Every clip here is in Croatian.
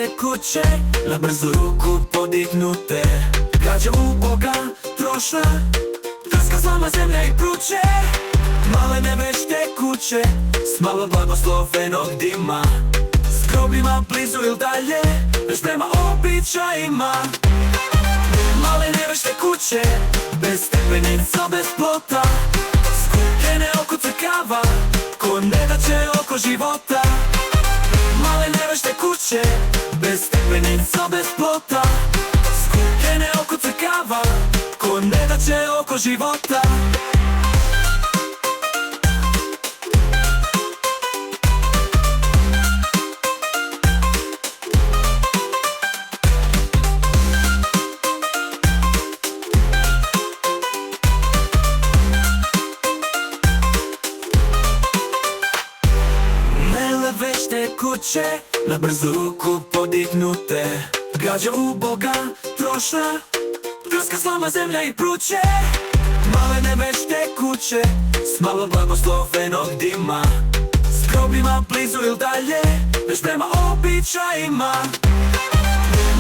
tekuće, na brzu ruku podignute. Gađa u Boga trošna, drska slama zemlja i pruće. Malene već tekuće, s malo blagoslovenog dima. S grobima blizu ili dalje, već prema običajima. Malene već tekuće, bez stepenica, bez plota. Skupljene oko crkava, ko ne da će oko života. Malene već tekuće, bez stepenica, bez plota. Skupljene oko crkava, ko ne da će oko života. Već tekuće, na brzu ruku podignute. Gađa u Boga trošna, drska slama zemlja i pruće. Malene već tekuće, s malo blagoslovenog dima. S grobima blizu ili dalje, već prema običajima.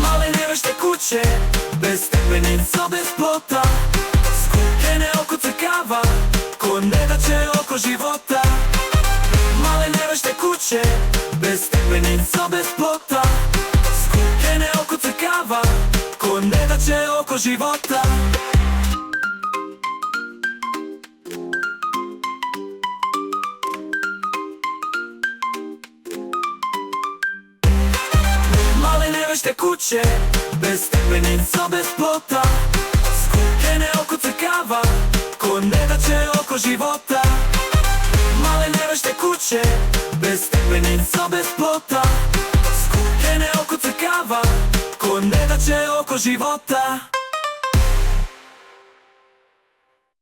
Malene već tekuće, bez stepenica, bez plota. Skupljene oko crkava, ko ne da će oko života. Malene već tekuće, bez stepenica, bez plota. Skupljene oko crkava, ko ne da će oko života. Malene već tekuće, bez stepenica, bez plota. Skupljene oko crkava, ko ne da će oko života. Malene već tekuće, bez stepenica, bez plota. Skupljene oko crkava, ko ne da će oko života.